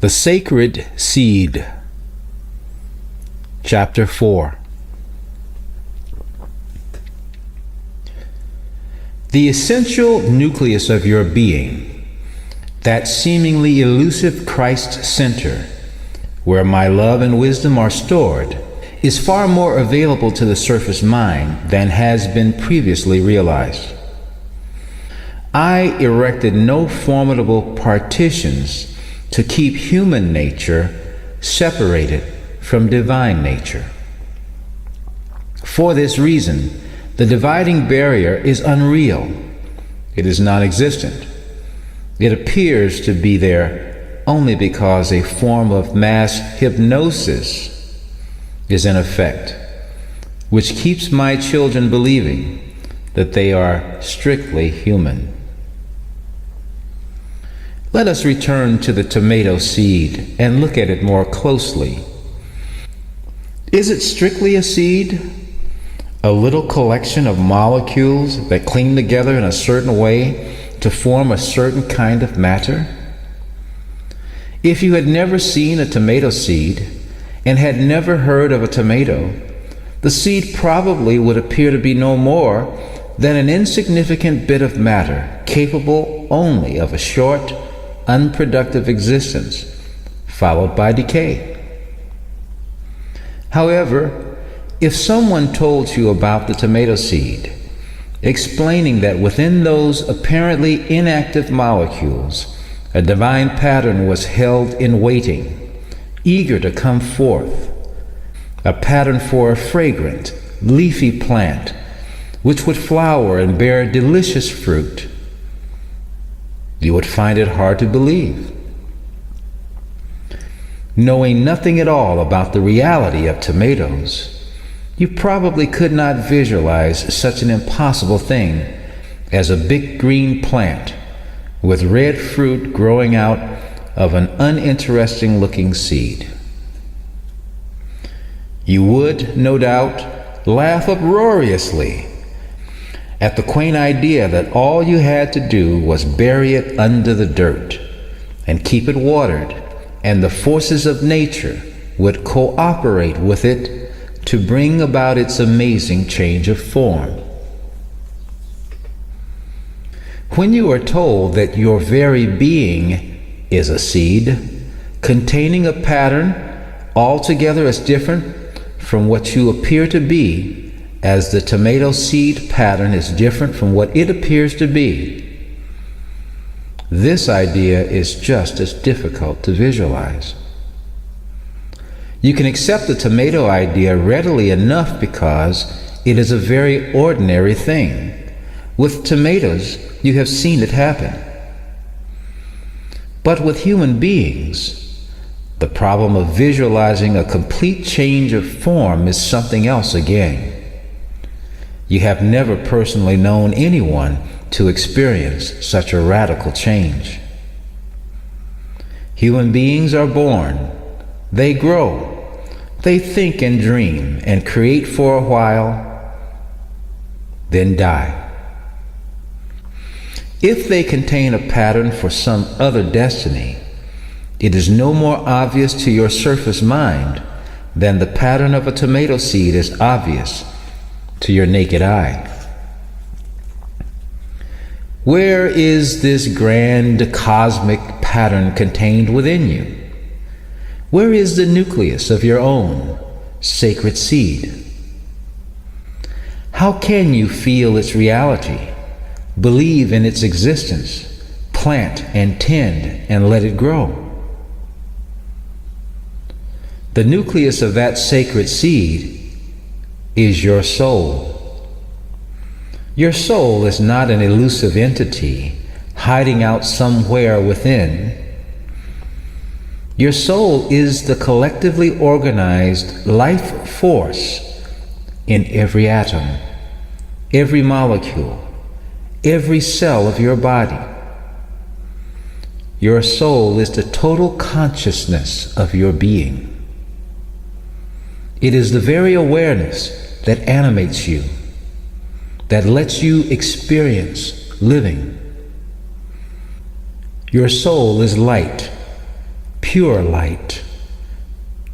The Sacred Seed. Chapter 4. The essential nucleus of your being, that seemingly elusive Christ center, where my love and wisdom are stored, is far more available to the surface mind than has been previously realized. I erected no formidable partitions to keep human nature separated from divine nature. For this reason, the dividing barrier is unreal. It is non-existent. It appears to be there only because a form of mass hypnosis is in effect, which keeps my children believing that they are strictly human. Let us return to the tomato seed and look at it more closely. Is it strictly a seed? A little collection of molecules that cling together in a certain way to form a certain kind of matter? If you had never seen a tomato seed and had never heard of a tomato, the seed probably would appear to be no more than an insignificant bit of matter capable only of a short, unproductive existence, followed by decay. However, if someone told you about the tomato seed, explaining that within those apparently inactive molecules, a divine pattern was held in waiting, eager to come forth, a pattern for a fragrant, leafy plant, which would flower and bear delicious fruit, you would find it hard to believe. Knowing nothing at all about the reality of tomatoes, you probably could not visualize such an impossible thing as a big green plant with red fruit growing out of an uninteresting looking seed. You would, no doubt, laugh uproariously at the quaint idea that all you had to do was bury it under the dirt and keep it watered, and the forces of nature would cooperate with it to bring about its amazing change of form. When you are told that your very being is a seed containing a pattern altogether as different from what you appear to be, as the tomato seed pattern is different from what it appears to be, this idea is just as difficult to visualize. You can accept the tomato idea readily enough because it is a very ordinary thing. With tomatoes, you have seen it happen. But with human beings, the problem of visualizing a complete change of form is something else again. You have never personally known anyone to experience such a radical change. Human beings are born, they grow, they think and dream and create for a while, then die. If they contain a pattern for some other destiny, it is no more obvious to your surface mind than the pattern of a tomato seed is obvious to your naked eye. Where is this grand cosmic pattern contained within you? Where is the nucleus of your own sacred seed? How can you feel its reality, believe in its existence, plant and tend and let it grow? The nucleus of that sacred seed is your soul. Your soul is not an elusive entity hiding out somewhere within. Your soul is the collectively organized life force in every atom, every molecule, every cell of your body. Your soul is the total consciousness of your being. It is the very awareness that animates you, that lets you experience living. Your soul is light, pure light,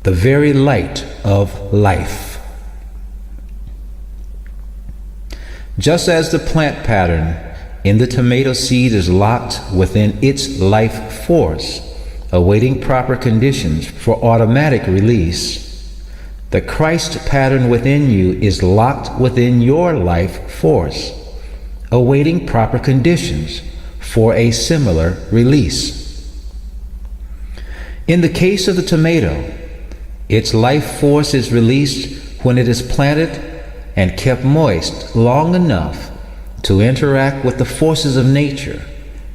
the very light of life. Just as the plant pattern in the tomato seed is locked within its life force, awaiting proper conditions for automatic release, the Christ pattern within you is locked within your life force, awaiting proper conditions for a similar release. In the case of the tomato, its life force is released when it is planted and kept moist long enough to interact with the forces of nature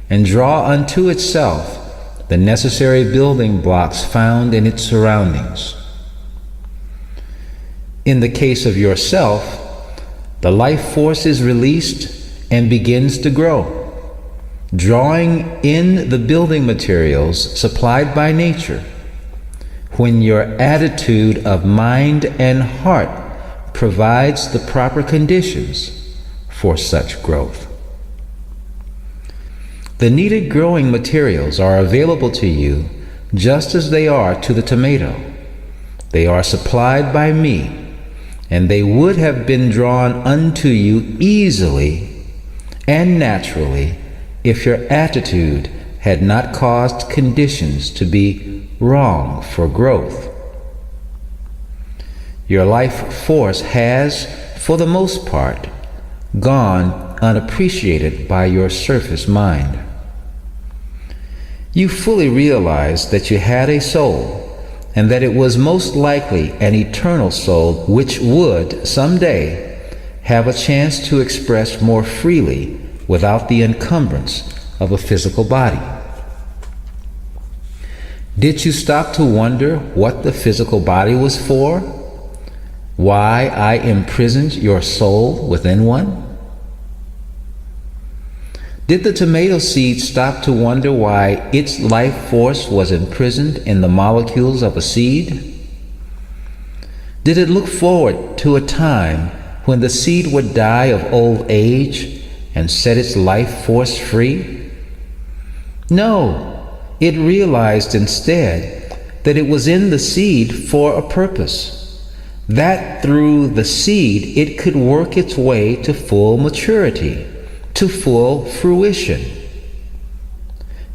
and draw unto itself the necessary building blocks found in its surroundings. In the case of yourself, the life force is released and begins to grow, drawing in the building materials supplied by nature when your attitude of mind and heart provides the proper conditions for such growth. The needed growing materials are available to you just as they are to the tomato. They are supplied by me, and they would have been drawn unto you easily and naturally if your attitude had not caused conditions to be wrong for growth. Your life force has, for the most part, gone unappreciated by your surface mind. You fully realized that you had a soul, and that it was most likely an eternal soul which would someday have a chance to express more freely without the encumbrance of a physical body. Did you stop to wonder what the physical body was for? Why I imprisoned your soul within one? Did the tomato seed stop to wonder why its life force was imprisoned in the molecules of a seed? Did it look forward to a time when the seed would die of old age and set its life force free? No, it realized instead that it was in the seed for a purpose, that through the seed it could work its way to full maturity, to full fruition.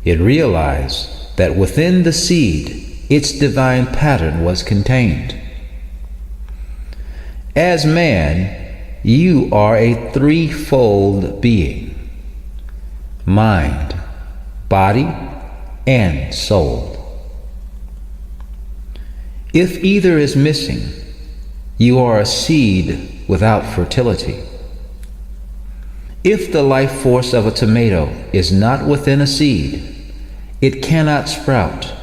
It realized that within the seed its divine pattern was contained. As man, you are a threefold being: mind, body, and soul. If either is missing, you are a seed without fertility. If the life force of a tomato is not within a seed, it cannot sprout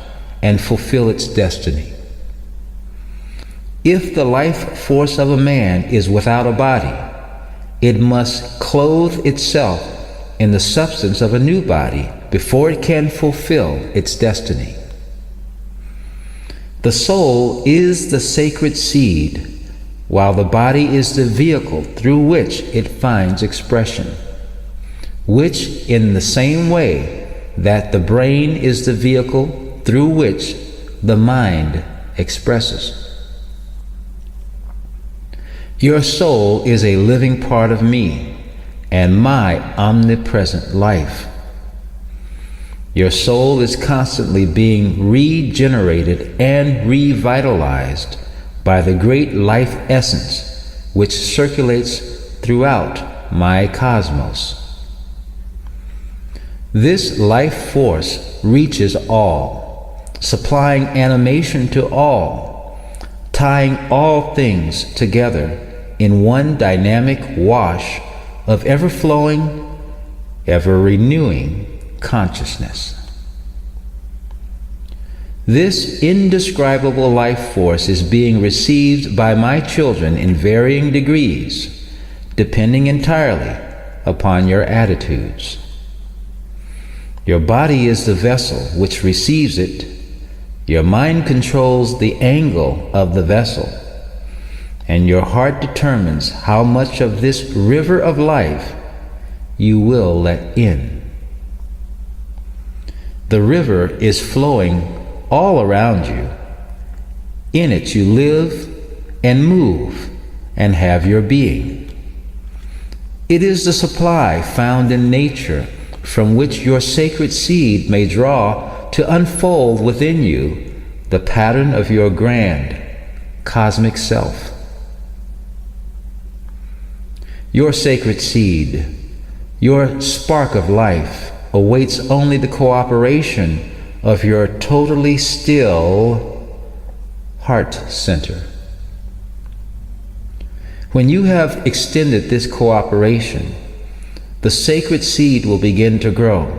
and fulfill its destiny. If the life force of a man is without a body, it must clothe itself in the substance of a new body before it can fulfill its destiny. The soul is the sacred seed, while the body is the vehicle through which it finds expression, which in the same way that the brain is the vehicle through which the mind expresses. Your soul is a living part of me and my omnipresent life. Your soul is constantly being regenerated and revitalized by the great life essence which circulates throughout my cosmos. This life force reaches all, supplying animation to all, tying all things together in one dynamic wash of ever-flowing, ever-renewing consciousness. This indescribable life force is being received by my children in varying degrees, depending entirely upon your attitudes. Your body is the vessel which receives it. Your mind controls the angle of the vessel, and your heart determines how much of this river of life you will let in. The river is flowing all around you. In it you live and move and have your being. It is the supply found in nature from which your sacred seed may draw to unfold within you the pattern of your grand cosmic self. Your sacred seed, your spark of life, awaits only the cooperation of your totally still heart center. When you have extended this cooperation, the sacred seed will begin to grow,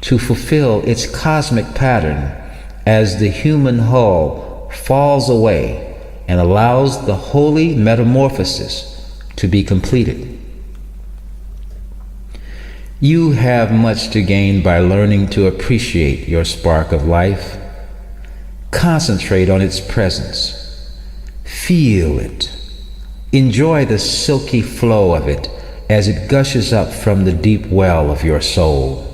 to fulfill its cosmic pattern as the human hull falls away and allows the holy metamorphosis to be completed. You have much to gain by learning to appreciate your spark of life. Concentrate on its presence. Feel it. Enjoy the silky flow of it as it gushes up from the deep well of your soul.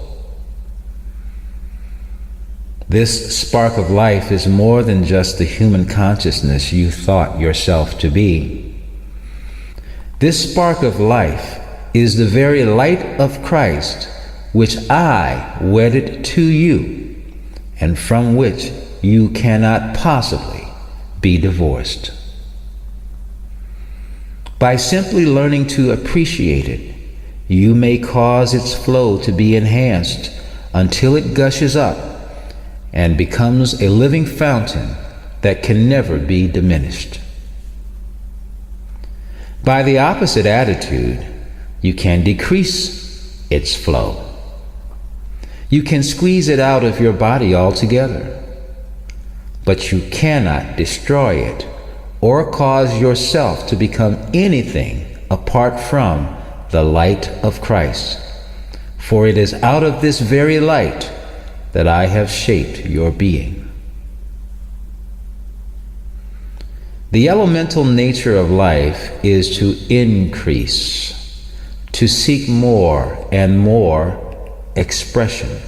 This spark of life is more than just the human consciousness you thought yourself to be. This spark of life is the very light of Christ, which I wedded to you, and from which you cannot possibly be divorced. By simply learning to appreciate it, you may cause its flow to be enhanced until it gushes up and becomes a living fountain that can never be diminished. By the opposite attitude, you can decrease its flow. You can squeeze it out of your body altogether, but you cannot destroy it or cause yourself to become anything apart from the light of Christ. For it is out of this very light that I have shaped your being. The elemental nature of life is to increase, to seek more and more expression.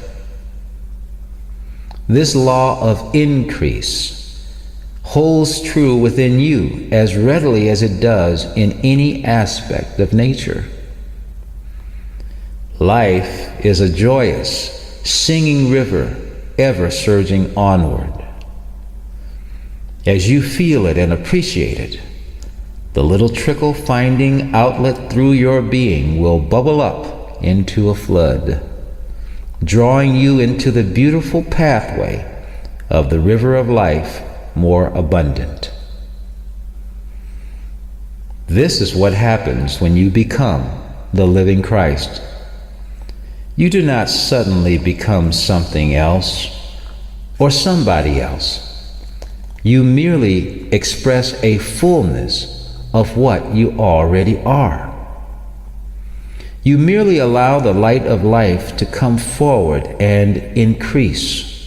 This law of increase holds true within you as readily as it does in any aspect of nature. Life is a joyous, singing river, ever surging onward. As you feel it and appreciate it, the little trickle finding outlet through your being will bubble up into a flood, drawing you into the beautiful pathway of the river of life more abundant. This is what happens when you become the living Christ. You do not suddenly become something else or somebody else. You merely express a fullness of what you already are. You merely allow the light of life to come forward and increase.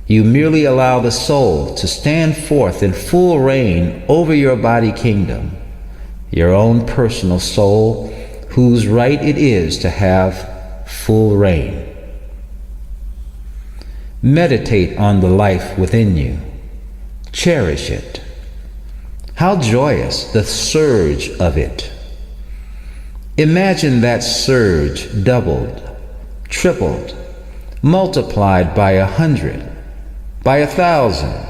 You merely allow the soul to stand forth in full reign over your body kingdom, your own personal soul, whose right it is to have full reign. Meditate on the life within you. Cherish it. How joyous the surge of it. Imagine that surge doubled, tripled, multiplied by 100, by 1,000.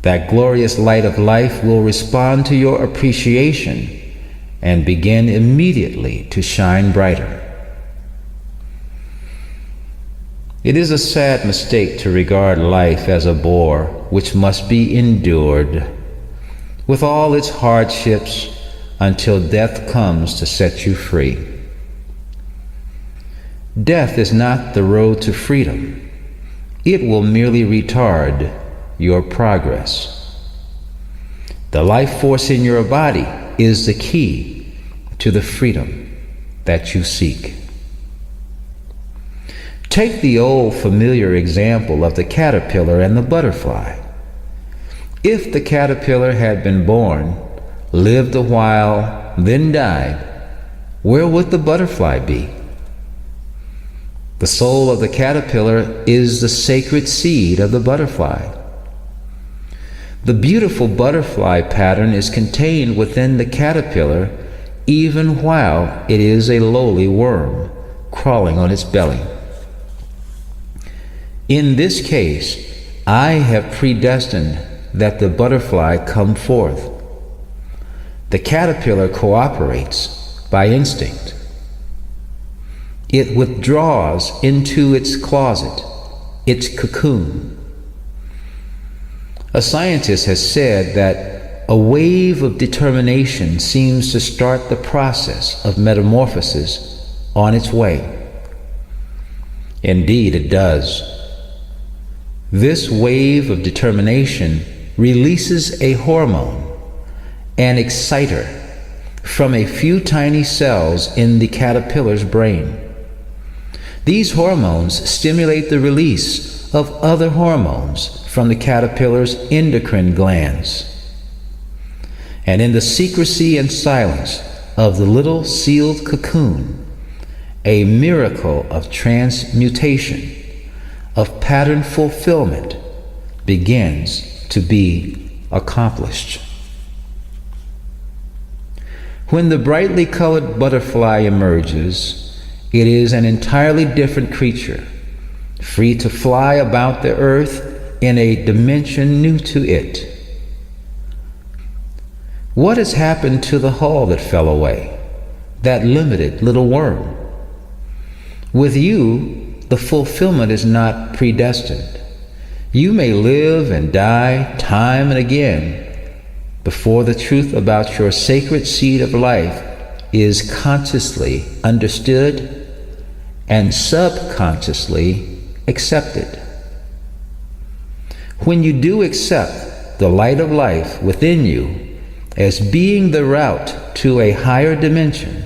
That glorious light of life will respond to your appreciation and begin immediately to shine brighter. It is a sad mistake to regard life as a bore which must be endured, with all its hardships, until death comes to set you free. Death is not the road to freedom. It will merely retard your progress. The life force in your body is the key to the freedom that you seek. Take the old familiar example of the caterpillar and the butterfly. If the caterpillar had been born, lived a while, then died, where would the butterfly be? The soul of the caterpillar is the sacred seed of the butterfly. The beautiful butterfly pattern is contained within the caterpillar even while it is a lowly worm crawling on its belly. In this case, I have predestined that the butterfly come forth. The caterpillar cooperates by instinct. It withdraws into its closet, its cocoon. A scientist has said that a wave of determination seems to start the process of metamorphosis on its way. Indeed, it does. This wave of determination releases a hormone, an exciter, from a few tiny cells in the caterpillar's brain. These hormones stimulate the release of other hormones from the caterpillar's endocrine glands. And in the secrecy and silence of the little sealed cocoon, a miracle of transmutation, of pattern fulfillment, begins to be accomplished. When the brightly colored butterfly emerges, it is an entirely different creature, free to fly about the earth in a dimension new to it. What has happened to the hull that fell away, that limited little worm? With you, the fulfillment is not predestined. You may live and die time and again before the truth about your sacred seed of life is consciously understood and subconsciously accepted. When you do accept the light of life within you as being the route to a higher dimension,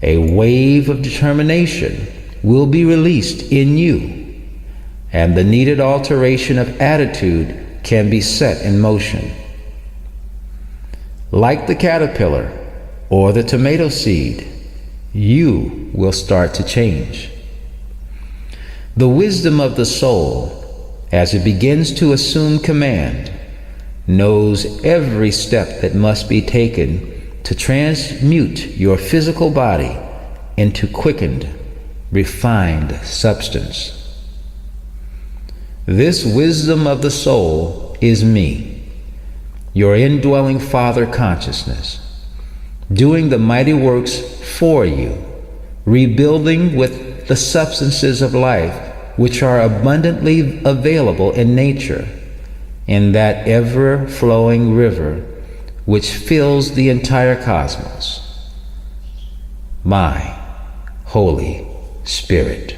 a wave of determination will be released in you, and the needed alteration of attitude can be set in motion. Like the caterpillar or the tomato seed, you will start to change. The wisdom of the soul, as it begins to assume command, knows every step that must be taken to transmute your physical body into quickened, refined substance. This wisdom of the soul is me, your indwelling Father consciousness, doing the mighty works for you, rebuilding with the substances of life which are abundantly available in nature, in that ever-flowing river which fills the entire cosmos. My Holy Spirit.